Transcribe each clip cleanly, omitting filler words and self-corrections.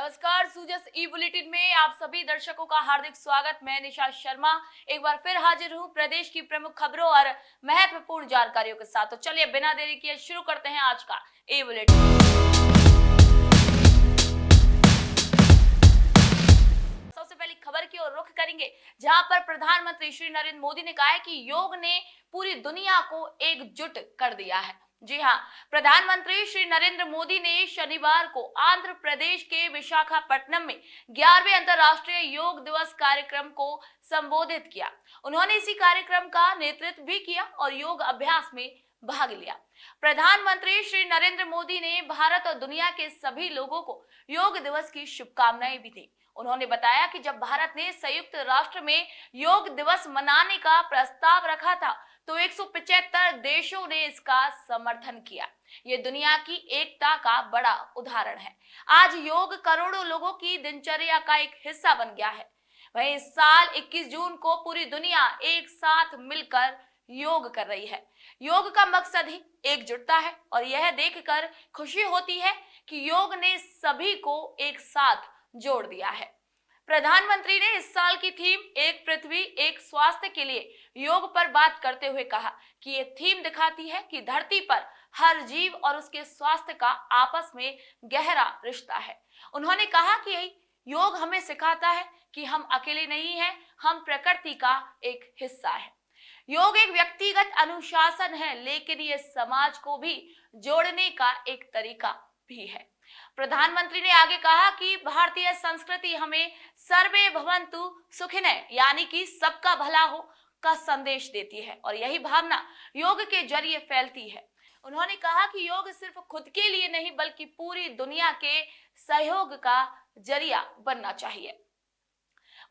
नमस्कार, सूजस ई बुलेटिन में आप सभी दर्शकों का हार्दिक स्वागत। मैं निशा शर्मा एक बार फिर हाजिर हूं प्रदेश की प्रमुख खबरों और महत्वपूर्ण जानकारियों के साथ। तो चलिए बिना देरी किए शुरू करते हैं आज का ई बुलेटिन। सबसे पहली खबर की ओर रुख करेंगे, जहां पर प्रधानमंत्री श्री नरेंद्र मोदी ने कहा है कि योग ने पूरी दुनिया को एकजुट कर दिया है। जी हां, प्रधानमंत्री श्री नरेंद्र मोदी ने शनिवार को आंध्र प्रदेश के विशाखापट्टनम में 11वें अंतर्राष्ट्रीय योग दिवस कार्यक्रम को संबोधित किया। उन्होंने इसी कार्यक्रम का नेतृत्व भी किया और योग अभ्यास में भाग लिया। प्रधानमंत्री श्री नरेंद्र मोदी ने भारत और दुनिया के सभी लोगों को योग दिवस की शुभकामनाएं भी दी। उन्होंने बताया कि जब भारत ने संयुक्त राष्ट्र में योग दिवस मनाने का प्रस्ताव रखा था तो 175 देशों ने इसका समर्थन किया। ये दुनिया की एकता का बड़ा उदाहरण है। आज योग करोड़ों लोगों की दिनचर्या का एक हिस्सा बन गया है। वहीं इस साल 21 जून को पूरी दुनिया एक साथ मिलकर योग कर रही है। योग का मकसद ही एकजुटता है और यह देखकर खुशी होती है कि योग ने सभी को एक साथ जोड़ दिया है। प्रधानमंत्री ने इस साल की थीम एक पृथ्वी एक स्वास्थ्य के लिए योग पर बात करते हुए कहा कि ये थीम दिखाती है कि धरती पर हर जीव और उसके स्वास्थ्य का आपस में गहरा रिश्ता है। उन्होंने कहा कि योग हमें सिखाता है कि हम अकेले नहीं हैं, हम प्रकृति का एक हिस्सा है। योग एक व्यक्तिगत अनुशासन है, लेकिन ये समाज को भी जोड़ने का एक तरीका भी है। प्रधानमंत्री ने आगे कहा कि भारतीय संस्कृति हमें सर्वे भवन्तु सुखिनः यानी कि सबका भला हो का संदेश देती है और यही भावना योग के जरिए फैलती है। उन्होंने कहा कि योग सिर्फ खुद के लिए नहीं बल्कि पूरी दुनिया के सहयोग का जरिया बनना चाहिए।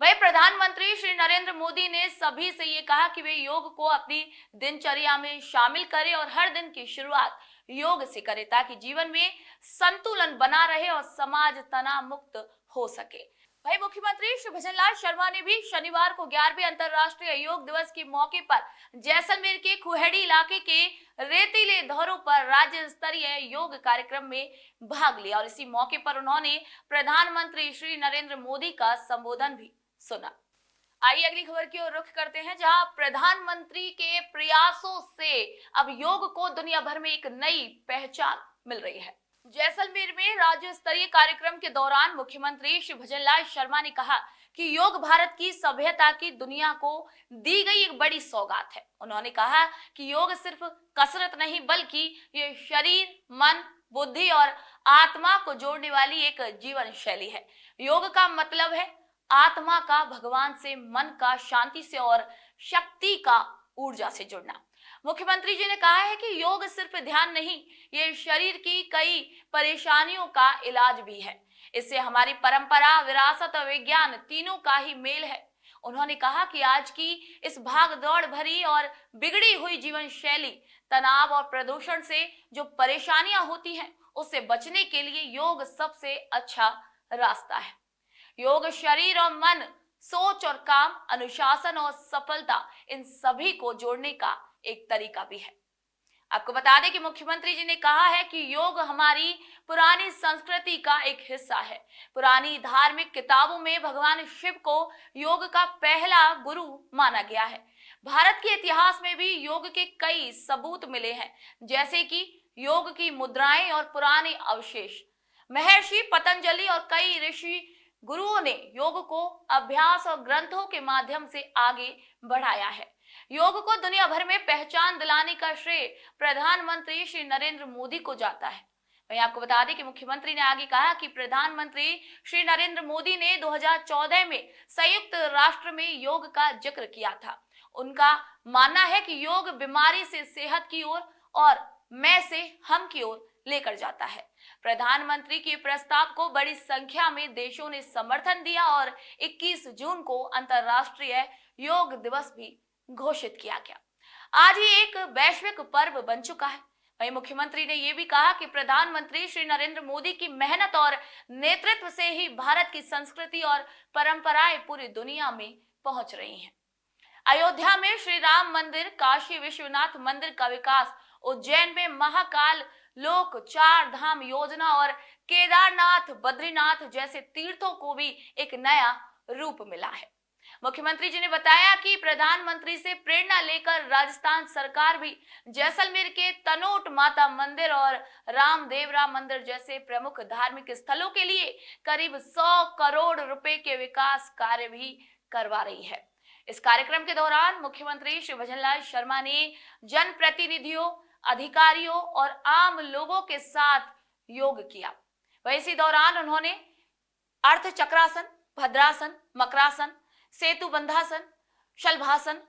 वहीं प्रधानमंत्री श्री नरेंद्र मोदी ने सभी से ये कहा कि वे योग को अपनी दिनचर्या में शामिल करें और हर दिन की शुरुआत योग से करें ताकि जीवन में संतुलन बना रहे और समाज तनाव मुक्त हो सके। वहीं मुख्यमंत्री श्री भजनलाल शर्मा ने भी शनिवार को 11वें अंतर्राष्ट्रीय योग दिवस के मौके पर जैसलमेर के कुहेड़ी इलाके के रेतीले धरों पर राज्य स्तरीय योग कार्यक्रम में भाग लिया और इसी मौके पर उन्होंने प्रधानमंत्री श्री नरेंद्र मोदी का संबोधन भी सुना। आइए अगली खबर की ओर रुख करते हैं, जहां प्रधानमंत्री के प्रयासों से अब योग को दुनिया भर में एक नई पहचान मिल रही है। जैसलमेर में राज्य स्तरीय कार्यक्रम के दौरान मुख्यमंत्री श्री भजनलाल शर्मा ने कहा कि योग भारत की सभ्यता की दुनिया को दी गई एक बड़ी सौगात है। उन्होंने कहा कि योग सिर्फ कसरत नहीं बल्कि ये शरीर, मन, बुद्धि और आत्मा को जोड़ने वाली एक जीवन शैली है। योग का मतलब है आत्मा का भगवान से, मन का शांति से और शक्ति का ऊर्जा से जुड़ना। मुख्यमंत्री जी ने कहा है कि योग सिर्फ ध्यान नहीं, ये शरीर की कई परेशानियों का इलाज भी है। इससे हमारी परंपरा, विरासत और विज्ञान तीनों का ही मेल है। उन्होंने कहा कि आज की इस भागदौड़ भरी और बिगड़ी हुई जीवन शैली, तनाव और प्रदूषण से जो परेशानियां होती हैं, उससे बचने के लिए योग सबसे अच्छा रास्ता है। योग शरीर और मन, सोच और काम, अनुशासन और सफलता, इन सभी को जोड़ने का एक तरीका भी है। आपको बता दें कि मुख्यमंत्री जी ने कहा है कि योग हमारी पुरानी संस्कृति का एक हिस्सा है। पुरानी धार्मिक किताबों में भगवान शिव को योग का पहला गुरु माना गया है। भारत के इतिहास में भी योग के कई सबूत मिले हैं, जैसे कि योग की मुद्राएं और पुराने अवशेष। महर्षि पतंजलि और कई ऋषि गुरुओं ने योग को अभ्यास और ग्रंथों के माध्यम से आगे बढ़ाया है। योग को दुनिया भर में पहचान दिलाने का श्रेय प्रधानमंत्री श्री नरेंद्र मोदी को जाता है। वहीं आपको बता दें कि मुख्यमंत्री ने आगे कहा कि प्रधानमंत्री श्री नरेंद्र मोदी ने 2014 में संयुक्त राष्ट्र में योग का जिक्र किया था। उनका मानना है कि योग बीमारी से सेहत की ओर और मैं से हम की ओर लेकर जाता है। प्रधानमंत्री के प्रस्ताव को बड़ी संख्या में देशों ने समर्थन दिया और 21 जून को अंतर्राष्ट्रीय योग दिवस भी घोषित किया गया। आज ही एक वैश्विक पर्व बन चुका है। वहीं मुख्यमंत्री ने यह भी कहा कि प्रधानमंत्री श्री नरेंद्र मोदी की मेहनत और नेतृत्व से ही भारत की संस्कृति और परंपराएं पूरी दुनिया में पहुंच रही हैं। अयोध्या में श्री राम मंदिर, काशी विश्वनाथ मंदिर का विकास, उज्जैन में महाकाल लोक चार धाम योजना और केदारनाथ बद्रीनाथ जैसे तीर्थों को भी एक नया रूप मिला है। मुख्यमंत्री जी ने बताया कि प्रधानमंत्री से प्रेरणा लेकर राजस्थान सरकार भी जैसलमेर के तनोट माता मंदिर और रामदेवरा मंदिर जैसे प्रमुख धार्मिक स्थलों के लिए करीब 100 करोड़ रुपए के विकास कार्य भी करवा रही है। इस कार्यक्रम के दौरान मुख्यमंत्री श्री भजनलाल शर्मा ने जनप्रतिनिधियों, अधिकारियों और आम लोगों के साथ योग किया। वहीं इसी दौरान उन्होंने अर्थ चक्रासन, भद्रासन, मकरासन, सेतु बंधासन, शलभासन,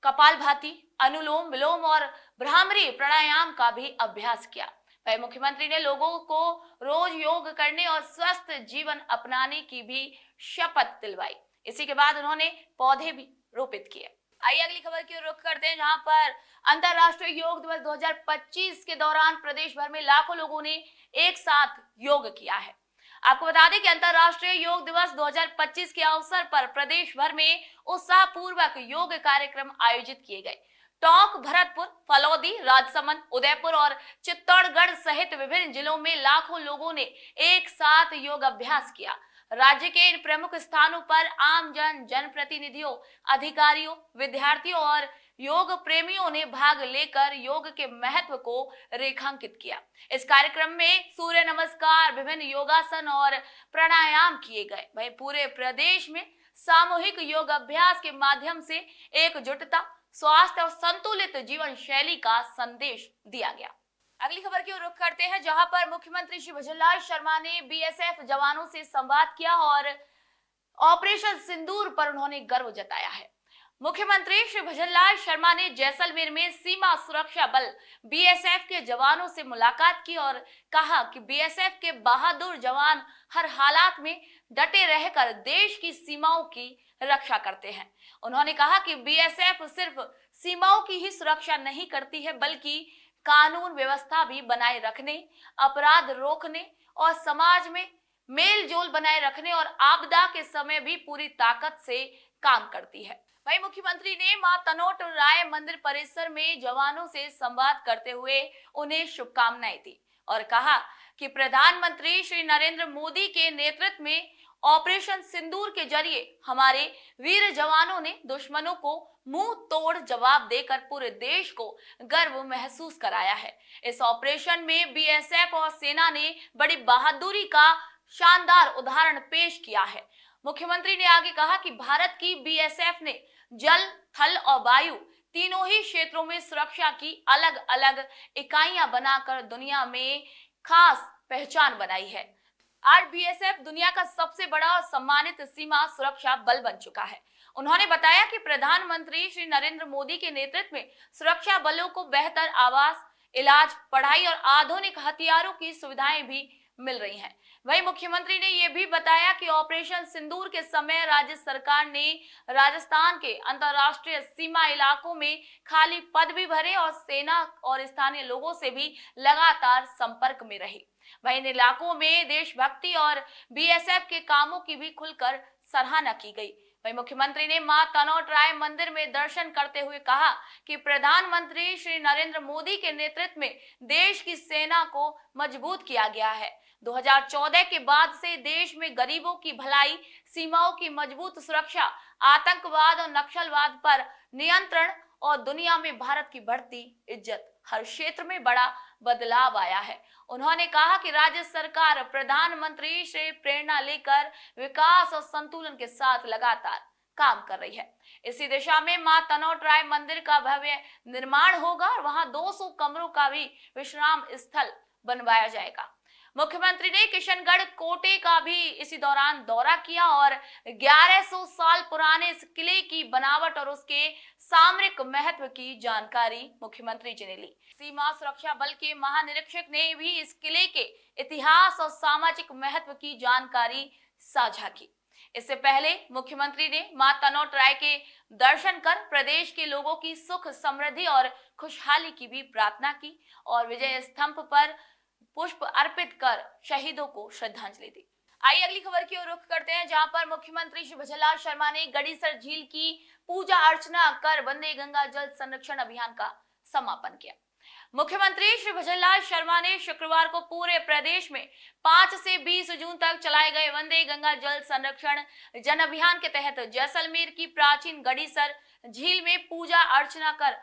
कपालभाति, अनुलोम विलोम और भ्रामरी प्राणायाम का भी अभ्यास किया। वही मुख्यमंत्री ने लोगों को रोज योग करने और स्वस्थ जीवन अपनाने की भी शपथ दिलवाई। इसी के बाद उन्होंने पौधे भी रोपित किए। आइए अगली खबर की ओर रुख करते हैं, जहां पर अंतर्राष्ट्रीय योग दिवस 2025 के दौरान प्रदेश भर में लाखों लोगों ने एक साथ योग किया है। आपको बता दें कि अंतर्राष्ट्रीय योग दिवस 2025 के अवसर पर प्रदेश भर में उत्साहपूर्वक योग कार्यक्रम आयोजित किए गए। टोंक, भरतपुर, फलौदी, राजसमंद, उदयपुर और चित्तौड़गढ़ सहित विभिन्न जिलों में लाखों लोगों ने एक साथ योग अभ्यास किया। राज्य के इन प्रमुख स्थानों पर आमजन, जनप्रतिनिधियों, अधिकारियों, विद्यार्थियों और योग प्रेमियों ने भाग लेकर योग के महत्व को रेखांकित किया। इस कार्यक्रम में सूर्य नमस्कार, विभिन्न योगासन और प्राणायाम किए गए। वहीं पूरे प्रदेश में सामूहिक योग अभ्यास के माध्यम से एकजुटता, स्वास्थ्य और संतुलित जीवन शैली का संदेश दिया गया। अगली खबर की ओर रुख करते हैं, जहां पर मुख्यमंत्री श्री भजनलाल शर्मा ने बीएसएफ जवानों से संवाद किया और ऑपरेशन सिंदूर पर उन्होंने गर्व जताया है। मुख्यमंत्री श्री भजनलाल शर्मा ने जैसलमेर में सीमा सुरक्षा बल बीएसएफ के जवानों से मुलाकात की और कहा कि बीएसएफ के बहादुर जवान हर हालात में डटे रहकर देश की सीमाओं की रक्षा करते हैं। उन्होंने कहा कि बीएसएफ सिर्फ सीमाओं की ही सुरक्षा नहीं करती है, बल्कि कानून व्यवस्था भी बनाए रखने, अपराध रोकने और समाज में मेल जोल बनाए रखने और आपदा के समय भी पूरी ताकत से काम करती है। वहीं मुख्यमंत्री ने मां तनोट राय मंदिर परिसर में जवानों से संवाद करते हुए उन्हें शुभकामनाएं दी और कहा कि प्रधानमंत्री श्री नरेंद्र मोदी के नेतृत्व में ऑपरेशन सिंदूर के जरिए हमारे वीर जवानों ने दुश्मनों को मुंह तोड़ जवाब देकर पूरे देश को गर्व महसूस कराया है। इस ऑपरेशन में बीएसएफ और सेना ने बड़ी बहादुरी का शानदार उदाहरण पेश किया है। मुख्यमंत्री ने आगे कहा कि भारत की बीएसएफ ने जल, थल और वायु तीनों ही क्षेत्रों में सुरक्षा की अलग अलग इकाइयां बनाकर दुनिया में खास पहचान बनाई है। आज बीएसएफ दुनिया का सबसे बड़ा और सम्मानित सीमा सुरक्षा बल बन चुका है। उन्होंने बताया कि प्रधानमंत्री श्री नरेंद्र मोदी के नेतृत्व में सुरक्षा बलों को बेहतर आवास, इलाज, पढ़ाई और आधुनिक हथियारों की सुविधाएं भी मिल रही हैं। वहीं मुख्यमंत्री ने यह भी बताया कि ऑपरेशन सिंदूर के समय राज्य सरकार ने राजस्थान के अंतर्राष्ट्रीय सीमा इलाकों में खाली पद भी भरे और सेना और स्थानीय लोगों से भी लगातार संपर्क में रही। वहीं इन इलाकों में देशभक्ति और बीएसएफ के कामों की भी खुलकर सराहना की गई। वहीं मुख्यमंत्री ने मां तनोट राय मंदिर में दर्शन करते हुए कहा कि प्रधानमंत्री श्री नरेंद्र मोदी के नेतृत्व में देश की सेना को मजबूत किया गया है। 2014 के बाद से देश में गरीबों की भलाई, सीमाओं की मजबूत सुरक्षा, आतंकवाद और नक्सलवाद पर नियंत्रण और दुनिया में भारत की बढ़ती इज्जत, हर क्षेत्र में बड़ा बदलाव आया है। उन्होंने कहा कि राज्य सरकार प्रधानमंत्री से प्रेरणा लेकर विकास और संतुलन के साथ लगातार काम कर रही है। इसी दिशा में मां तनोट राय मंदिर का भव्य निर्माण होगा और वहां 200 कमरों का भी विश्राम स्थल बनवाया जाएगा। मुख्यमंत्री ने किशनगढ़ कोटे का भी इसी दौरान दौरा किया और 1100 साल पुराने इस किले की बनावट और उसके सामरिक महत्व की जानकारी मुख्यमंत्री जी ने ली। सीमा सुरक्षा बल के महानिरीक्षक ने भी इस किले के इतिहास और सामाजिक महत्व की जानकारी साझा की। इससे पहले मुख्यमंत्री ने मां तनोट राय के दर्शन कर प्रदेश के लोगों की सुख, समृद्धि और खुशहाली की भी प्रार्थना की और विजय स्तंभ पर पुष्प अर्पित कर शहीदों को श्रद्धांजलि दी। आइए अगली खबर की ओर रुख करते हैं, जहां पर मुख्यमंत्री श्री भजनलाल शर्मा ने गड़ीसर झील की पूजा अर्चना कर वंदे गंगा जल संरक्षण अभियान का समापन किया। मुख्यमंत्री श्री भजनलाल शर्मा ने शुक्रवार को पूरे प्रदेश में 5 से 20 जून तक चलाए गए वंदे गंगा जल संरक्षण जन अभियान के तहत जैसलमेर की प्राचीन गड़ीसर झील में पूजा अर्चना कर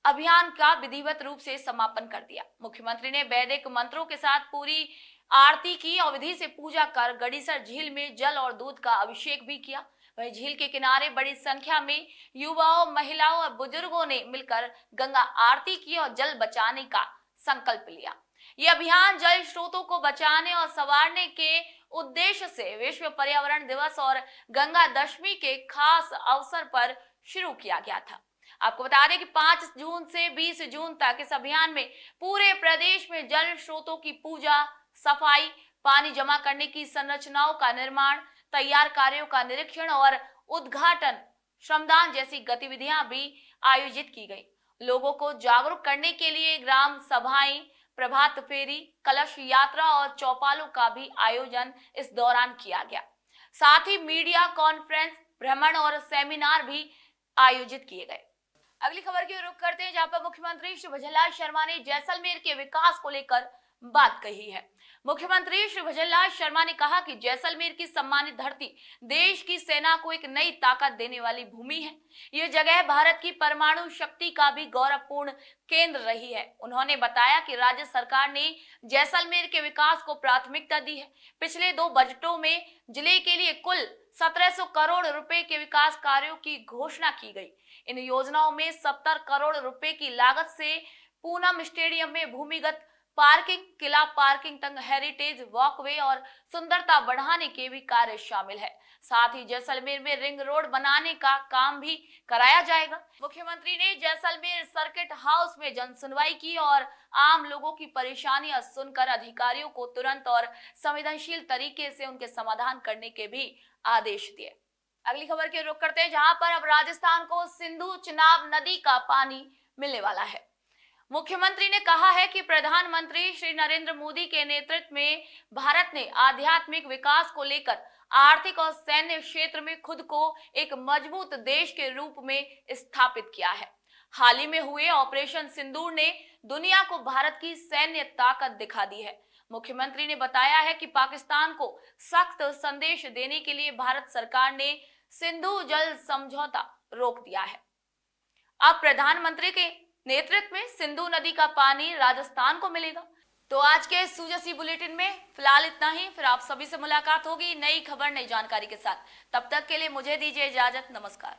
अभियान का विधिवत रूप से समापन कर दिया। मुख्यमंत्री ने वैदिक मंत्रों के साथ पूरी आरती की और विधि से पूजा कर गड़ीसर झील में जल और दूध का अभिषेक भी किया। वहीं झील के किनारे बड़ी संख्या में युवाओं, महिलाओं और बुजुर्गों ने मिलकर गंगा आरती की और जल बचाने का संकल्प लिया। यह अभियान जल स्रोतों को बचाने और संवारने के उद्देश्य से विश्व पर्यावरण दिवस और गंगा दशमी के खास अवसर पर शुरू किया गया था। आपको बता दें कि 5 जून से 20 जून तक इस अभियान में पूरे प्रदेश में जल स्रोतों की पूजा, सफाई, पानी जमा करने की संरचनाओं का निर्माण, तैयार कार्यों का निरीक्षण और उद्घाटन, श्रमदान जैसी गतिविधियां भी आयोजित की गई। लोगों को जागरूक करने के लिए ग्राम सभाएं, प्रभात फेरी, कलश यात्रा और चौपालों का भी आयोजन इस दौरान किया गया। साथ ही मीडिया कॉन्फ्रेंस, भ्रमण और सेमिनार भी आयोजित किए गए। अगली खबर की ओर रुख करते हैं, जहां पर मुख्यमंत्री श्री भजनलाल शर्मा ने जैसलमेर के विकास को लेकर बात कही है। मुख्यमंत्री श्री भजनलाल शर्मा ने कहा कि जैसलमेर की सम्मानित धरती देश की सेना को एक नई ताकत देने वाली भूमि है। यह जगह भारत की परमाणु शक्ति का भी गौरवपूर्ण केंद्र रही है। उन्होंने बताया कि राज्य सरकार ने जैसलमेर के विकास को प्राथमिकता दी है। पिछले 2 बजटों में जिले के लिए कुल 1700 करोड़ रुपए के विकास कार्यों की घोषणा की गई। इन योजनाओं में 70 करोड़ रुपए की लागत से पूनम स्टेडियम में भूमिगत पार्किंग, किला पार्किंग तक हेरिटेज वॉकवे और सुंदरता बढ़ाने के भी कार्य शामिल है। साथ ही जैसलमेर में रिंग रोड बनाने का काम भी कराया जाएगा। मुख्यमंत्री ने जैसलमेर सर्किट हाउस में जन सुनवाई की और आम लोगों की परेशानियां सुनकर अधिकारियों को तुरंत और संवेदनशील तरीके से उनके समाधान करने के भी आदेश दिए। अगली खबर की रुख करते हैं, जहां पर अब राजस्थान को सिंधु चिनाब नदी का पानी मिलने वाला है। मुख्यमंत्री ने कहा है कि प्रधानमंत्री श्री नरेंद्र मोदी के नेतृत्व में भारत ने आध्यात्मिक विकास को लेकर आर्थिक और सैन्य क्षेत्र में खुद को एक मजबूत देश के रूप में स्थापित किया है। हाल ही में हुए ऑपरेशन सिंदूर ने दुनिया को भारत की सैन्य ताकत दिखा दी है। मुख्यमंत्री ने बताया है कि पाकिस्तान को सख्त संदेश देने के लिए भारत सरकार ने सिंधु जल समझौता रोक दिया है। अब प्रधानमंत्री के नेतृत्व में सिंधु नदी का पानी राजस्थान को मिलेगा। तो आज के सुजसी बुलेटिन में फिलहाल इतना ही। फिर आप सभी से मुलाकात होगी नई खबर, नई जानकारी के साथ। तब तक के लिए मुझे दीजिए इजाजत। नमस्कार।